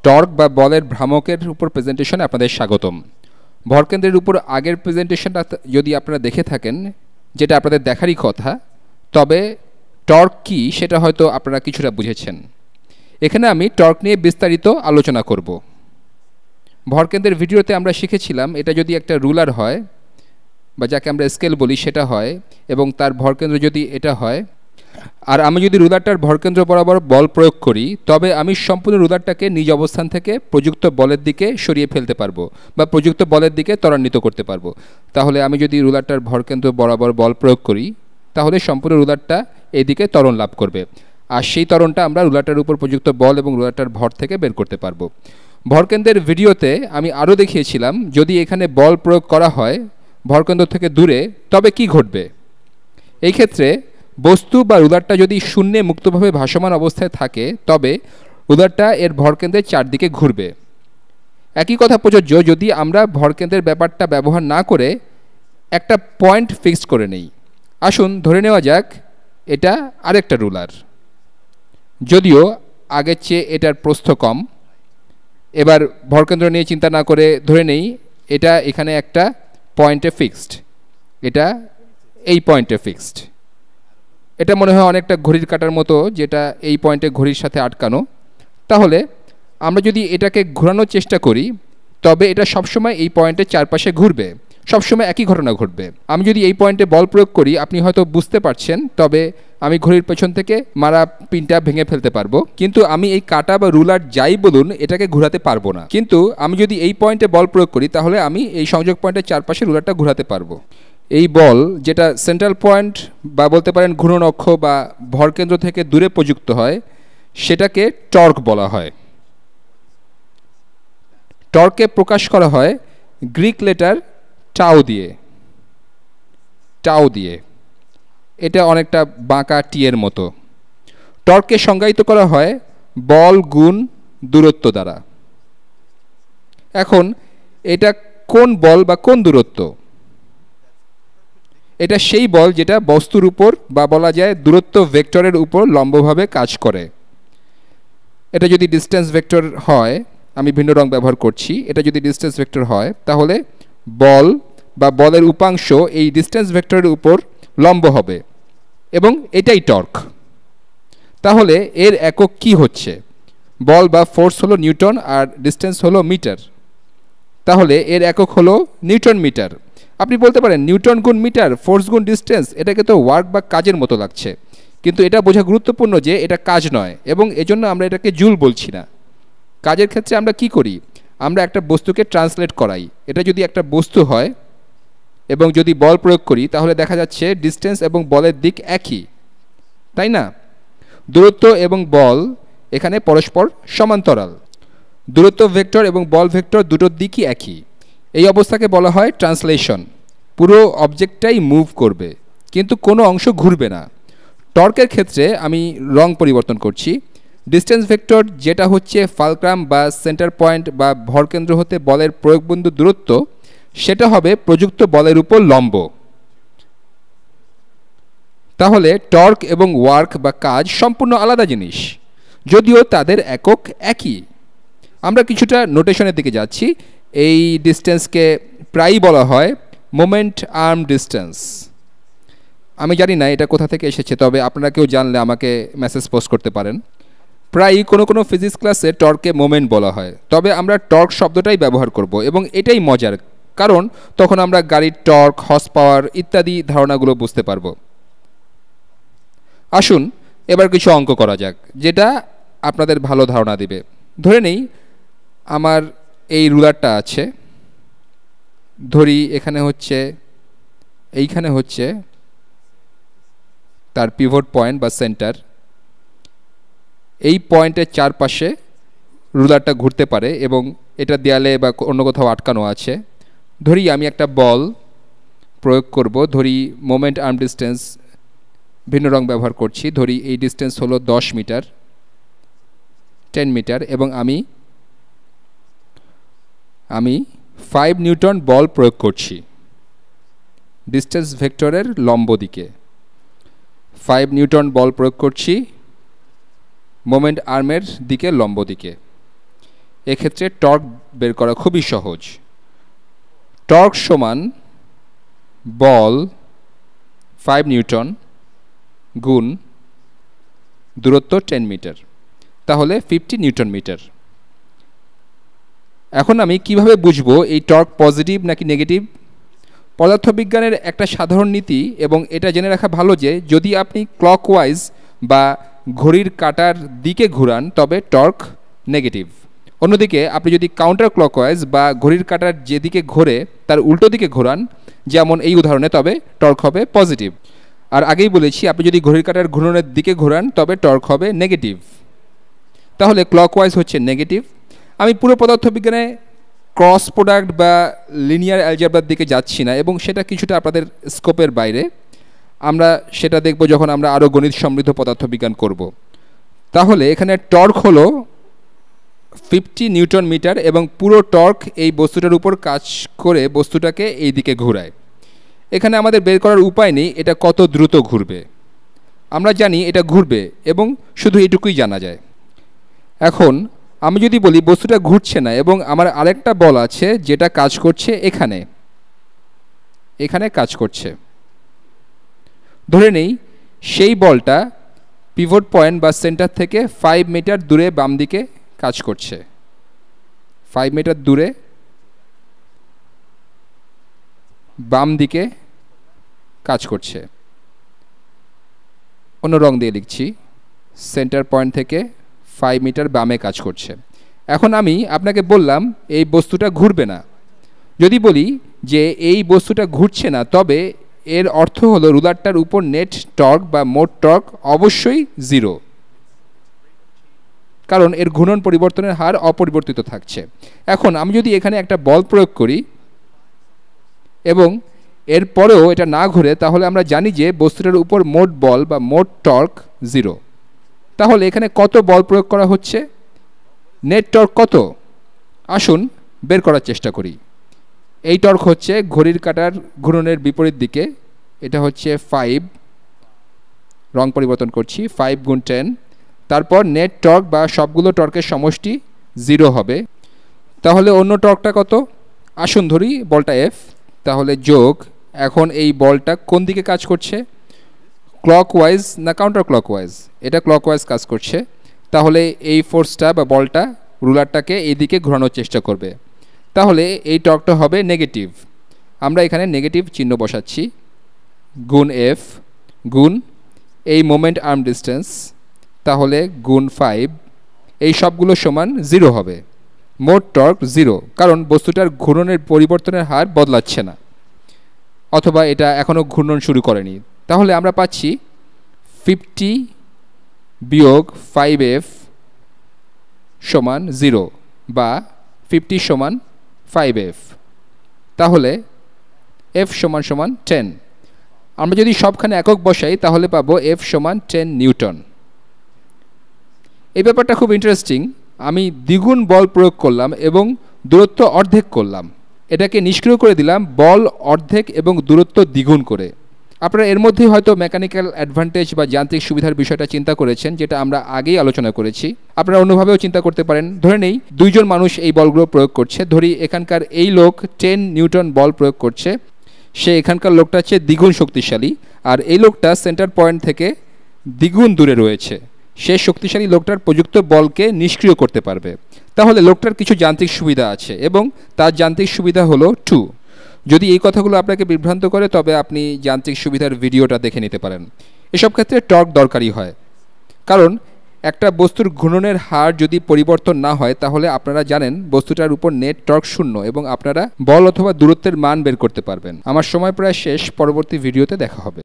Torque বা বলের ভ্রামকের উপর প্রেজেন্টেশনে আপনাদের স্বাগতম। ভরকেন্দ্রের উপর আগের প্রেজেন্টেশনটা যদি আপনারা দেখে থাকেন, যেটা আপনাদের দেখারই কথা, তবে টর্ক কী সেটা হয়তো আপনারা কিছুটা বুঝেছেন। এখানে আমি টর্ক নিয়ে বিস্তারিত আলোচনা করব। ভরকেন্দ্রের ভিডিওতে আমরা শিখেছিলাম এটা যদি একটা রুলার হয় বা যাকে আমরা স্কেল বলি সেটা হয়, এবং তার ভরকেন্দ্র যদি এটা হয়, আর আমি যদি রুলারটার ভরকেন্দ্র বরাবর বল প্রয়োগ করি, তবে আমি সম্পূর্ণ রুলারটাকে নিজ অবস্থান থেকে প্রযুক্ত বলের দিকে সরিয়ে ফেলতে পারবো বা প্রযুক্ত বলের দিকে ত্বরান্বিত করতে পারবো। তাহলে আমি যদি রুলারটার ভরকেন্দ্র বরাবর বল প্রয়োগ করি, তাহলে সম্পূর্ণ রুলারটা এদিকে ত্বরণ লাভ করবে, আর সেই ত্বরণটা আমরা রুলারটার উপর প্রযুক্ত বল এবং রুলারটার ভর থেকে বের করতে পারবো। ভরকেন্দ্রের ভিডিওতে আমি আরও দেখিয়েছিলাম যদি এখানে বল প্রয়োগ করা হয় ভরকেন্দ্র থেকে দূরে, তবে কি ঘটবে। এই ক্ষেত্রে বস্তু বা রুলারটা যদি শূন্যে মুক্তভাবে ভাসমান অবস্থায় থাকে, তবে রুলারটা এর ভরকেন্দ্রের চারদিকে ঘুরবে। একই কথা প্রযোজ্য যদি আমরা ভরকেন্দ্রের ব্যাপারটা ব্যবহার না করে একটা পয়েন্ট ফিক্সড করে নেই। আসুন ধরে নেওয়া যাক এটা আরেকটা রুলার, যদিও আগের চেয়ে এটার প্রস্থ কম। এবার ভরকেন্দ্র নিয়ে চিন্তা না করে ধরে নেই এটা এখানে একটা পয়েন্টে ফিক্সড, এটা এই পয়েন্টে ফিক্সড। এটা মনে হয় অনেকটা ঘড়ির কাঁটার মতো, যেটা এই পয়েন্টে ঘড়ির সাথে আটকানো। তাহলে আমরা যদি এটাকে ঘোরানোর চেষ্টা করি, তবে এটা সবসময় এই পয়েন্টের চারপাশে ঘুরবে, সবসময় একই ঘটনা ঘটবে। আমি যদি এই পয়েন্টে বল প্রয়োগ করি, আপনি হয়তো বুঝতে পারছেন, তবে আমি ঘড়ির পেছন থেকে মারা পিনটা ভেঙে ফেলতে পারবো, কিন্তু আমি এই কাঁটা বা রুলার যাই বলুন এটাকে ঘোরাতে পারবো না। কিন্তু আমি যদি এই পয়েন্টে বল প্রয়োগ করি, তাহলে আমি এই সংযোগ পয়েন্টের চারপাশে রুলারটা ঘোরাতে পারবো। এই বল যেটা সেন্ট্রাল পয়েন্ট বা বলতে পারেন ঘূর্ণন অক্ষ বা ভরকেন্দ্র থেকে দূরে প্রযুক্ত হয়, সেটাকে টর্ক বলা হয়। টর্ককে প্রকাশ করা হয় গ্রিক লেটার টাও দিয়ে। এটা অনেকটা বাঁকা টি এর মতো। টর্ককে সংজ্ঞায়িত করা হয় বল গুণ দূরত্ব দ্বারা। এখন এটা কোন বল বা কোন দূরত্ব? এটা সেই বল যেটা বস্তুর উপর বা বলা যায় দূরত্ব ভেক্টরের উপর লম্বভাবে কাজ করে। এটা যদি ডিস্টেন্স ভেক্টর হয়, আমি ভিন্ন রং ব্যবহার করছি, এটা যদি ডিস্টেন্স ভেক্টর হয়, তাহলে বল বা বলের উপাংশ এই ডিস্টেন্স ভেক্টরের উপর লম্ব হবে, এবং এটাই টর্ক। তাহলে এর একক কি হচ্ছে? বল বা ফোর্স হলো নিউটন আর ডিস্টেন্স হলো মিটার। তাহলে এর একক হলো নিউটন মিটার। আপনি বলতে পারেন নিউটন গুণ মিটার, ফোর্স গুণ ডিস্টেন্স, এটাকে তো ওয়ার্ক বা কাজের মতো লাগছে, কিন্তু এটা বোঝা গুরুত্বপূর্ণ যে এটা কাজ নয়, এবং এজন্য আমরা এটাকে জুল বলছি না। কাজের ক্ষেত্রে আমরা কি করি? আমরা একটা বস্তুকে ট্রান্সলেট করাই। এটা যদি একটা বস্তু হয় এবং যদি বল প্রয়োগ করি, তাহলে দেখা যাচ্ছে ডিস্টেন্স এবং বলের দিক একই, তাই না? দূরত্ব এবং বল এখানে পরস্পর সমান্তরাল। দূরত্ব ভেক্টর এবং বল ভেক্টর দুটোর দিকই একই। এই অবস্থাকে বলা হয় ট্রান্সলেশন। পুরো অবজেক্টটাই মুভ করবে, কিন্তু কোনো অংশ ঘুরবে না। টর্কের ক্ষেত্রে আমি রং পরিবর্তন করছি। ডিস্টেন্স ভেক্টর যেটা হচ্ছে ফালক্রাম বা সেন্টার পয়েন্ট বা ভরকেন্দ্র হতে বলের প্রয়োগবিন্দু দূরত্ব, সেটা হবে প্রযুক্ত বলের উপর লম্ব। তাহলে টর্ক এবং ওয়ার্ক বা কাজ সম্পূর্ণ আলাদা জিনিস, যদিও তাদের একক একই। আমরা কিছুটা নোটেশনের দিকে যাচ্ছি। এই ডিস্টেন্সকে প্রায়ই বলা হয় মোমেন্ট আর্ম ডিস্টেন্স। আমি জানি না এটা কোথা থেকে এসেছে, তবে আপনারা কেউ জানলে আমাকে মেসেজ পোস্ট করতে পারেন। প্রায়ই কোনো ফিজিক্স ক্লাসে টর্ককে মোমেন্ট বলা হয়, তবে আমরা টর্ক শব্দটাই ব্যবহার করব, এবং এটাই মজার, কারণ তখন আমরা গাড়ির টর্ক, হর্স পাওয়ার ইত্যাদি ধারণাগুলো বুঝতে পারবো। আসুন এবার কিছু অঙ্ক করা যাক, যেটা আপনাদের ভালো ধারণা দিবে। ধরে নেই আমার এই রুলারটা আছে, ধরি এইখানে হচ্ছে তার পিভট পয়েন্ট বা সেন্টার। এই পয়েন্টের চারপাশে রুলারটা ঘুরতে পারে এবং এটা দেয়ালে বা অন্য কোথাও আটকানো আছে। ধরি আমি একটা বল প্রয়োগ করব, ধরি মোমেন্ট আর্ম ডিস্টেন্স ভিন্ন রং ব্যবহার করছি, ধরি এই ডিস্টেন্স হলো 10 মিটার, 10 মিটার, এবং আমি 5 নিউটন বল প্রয়োগ করছি ডিস্টেন্স ভেক্টরের লম্ব দিকে। 5 নিউটন বল প্রয়োগ করছি মোমেন্ট আর্মের দিকে, লম্ব দিকে। এক্ষেত্রে টর্ক বের করা খুবই সহজ। টর্ক সমান বল 5 নিউটন গুণ দূরত্ব 10 মিটার, তাহলে 50 নিউটন মিটার। এখন আমি কিভাবে বুঝবো এই টর্ক পজিটিভ নাকি নেগেটিভ? পদার্থবিজ্ঞানের একটা সাধারণ নীতি, এবং এটা জেনে রাখা ভালো যে যদি আপনি ক্লকওয়াইজ বা ঘড়ির কাঁটার দিকে ঘুরান তবে টর্ক নেগেটিভ। অন্যদিকে আপনি যদি কাউন্টার ক্লকওয়াইজ বা ঘড়ির কাঁটার যেদিকে ঘোরে তার উল্টো দিকে ঘোরান, যেমন এই উদাহরণে, তবে টর্ক হবে পজিটিভ। আর আগেই বলেছি আপনি যদি ঘড়ির কাঁটার ঘূর্ণনের দিকে ঘোরান তবে টর্ক হবে নেগেটিভ। তাহলে ক্লকওয়াইজ হচ্ছে নেগেটিভ। আমি পুরো পদার্থবিজ্ঞানে ক্রস প্রোডাক্ট বা লিনিয়ার অ্যালজেব্রার দিকে যাচ্ছি না, এবং সেটা কিছুটা আপনাদের স্কোপের বাইরে। আমরা সেটা দেখব যখন আমরা আরও গণিত সমৃদ্ধ পদার্থবিজ্ঞান করব। তাহলে এখানে টর্ক হলো 50 নিউটন মিটার, এবং পুরো টর্ক এই বস্তুটার উপর কাজ করে বস্তুটাকে এই দিকে ঘোরায়। এখানে আমাদের বের করার উপায় নেই এটা কত দ্রুত ঘুরবে। আমরা জানি এটা ঘুরবে, এবং শুধু এটুকুই জানা যায়। এখন আমি যদি বলি বস্তুটা ঘুরছে না, এবং আমার আরেকটা বল আছে যেটা কাজ করছে এখানে কাজ করছে, ধরে নেই সেই বলটা পিভট পয়েন্ট বা সেন্টার থেকে 5 মিটার দূরে বাম দিকে কাজ করছে। 5 মিটার দূরে বাম দিকে কাজ করছে। অন্য রং দিয়ে লিখছি, সেন্টার পয়েন্ট থেকে 5 মিটার বামে কাজ করছে। এখন আমি আপনাকে বললাম এই বস্তুটা ঘুরবে না। যদি বলি যে এই বস্তুটা ঘুরছে না, তবে এর অর্থ হলো রুলারটার উপর নেট টর্ক বা মোট টর্ক অবশ্যই 0, কারণ এর ঘূর্ণন পরিবর্তনের হার অপরিবর্তিত থাকছে। এখন আমি যদি এখানে একটা বল প্রয়োগ করি এবং এরপরেও এটা না ঘুরে, তাহলে আমরা জানি যে বস্তুটার উপর মোট বল বা মোট টর্ক 0। তাহলে এখানে কত বল প্রয়োগ করা হচ্ছে? নেট টর্ক কত? আসুন বের করার চেষ্টা করি। এই টর্ক হচ্ছে ঘড়ির কাঁটার ঘূর্ণনের বিপরীত দিকে, এটা হচ্ছে 5, রং পরিবর্তন করছি, 5 গুণ 10, তারপর নেট টর্ক বা সবগুলো টর্কের সমষ্টি 0 হবে। তাহলে অন্য টর্কটা কত? আসুন ধরি বলটা F, তাহলে যোগ, এখন এই বলটা কোন দিকে কাজ করছে? ক্লকওয়াইজ না কাউন্টার ক্লকওয়াইজ? এটা ক্লকওয়াইজ কাজ করছে। তাহলে এই ফোর্সটা বা বলটা রুলারটাকে এই দিকে ঘোরানোর চেষ্টা করবে, তাহলে এই টর্কটা হবে নেগেটিভ। আমরা এখানে নেগেটিভ চিহ্ন বসাচ্ছি, গুণ F গুণ এই মোমেন্ট আর্ম ডিস্টেন্স, তাহলে গুণ 5, এই সবগুলো সমান 0 হবে। মোট টর্ক 0, কারণ বস্তুটার ঘূর্ণনের পরিবর্তনের হার বদলাচ্ছে না, অথবা এটা এখনও ঘূর্ণন শুরু করেনি। তাহলে আমরা পাচ্ছি 50 বিয়োগ 5F সমান 0, বা 50 সমান 5F। তাহলে F সমান সমান 10। আমরা যদি সবখানে একক বসাই তাহলে পাবো F সমান 10 নিউটন। এই ব্যাপারটা খুব ইন্টারেস্টিং। আমি দ্বিগুণ বল প্রয়োগ করলাম এবং দূরত্ব অর্ধেক করলাম, এটাকে নিষ্ক্রিয় করে দিলাম বল অর্ধেক এবং দূরত্ব দ্বিগুণ করে। আপনারা এর মধ্যেই হয়তো মেকানিক্যাল অ্যাডভান্টেজ বা যান্ত্রিক সুবিধার বিষয়টা চিন্তা করেছেন, যেটা আমরা আগেই আলোচনা করেছি। আপনারা অন্যভাবেও চিন্তা করতে পারেন। ধরে নেই 2 জন মানুষ এই বলগুলো প্রয়োগ করছে। ধরি এখানকার এই লোক 10 নিউটন বল প্রয়োগ করছে, সে এখানকার লোকটা হচ্ছে দ্বিগুণ শক্তিশালী, আর এই লোকটা সেন্টার পয়েন্ট থেকে দ্বিগুণ দূরে রয়েছে। সে শক্তিশালী লোকটার প্রযুক্ত বলকে নিষ্ক্রিয় করতে পারবে। তাহলে লোকটার কিছু যান্ত্রিক সুবিধা আছে, এবং তার যান্ত্রিক সুবিধা হলো 2। যদি এই কথাগুলো আপনাকে বিভ্রান্ত করে তবে আপনি যান্ত্রিক সুবিধার ভিডিওটা দেখে নিতে পারেন। এসব ক্ষেত্রে টর্ক দরকারি হয়, কারণ একটা বস্তুর ঘূর্ণনের হার যদি পরিবর্তন না হয় তাহলে আপনারা জানেন বস্তুটার উপর নেট টর্ক 0, এবং আপনারা বল অথবা দূরত্বের মান বের করতে পারবেন। আমার সময় প্রায় শেষ, পরবর্তী ভিডিওতে দেখা হবে।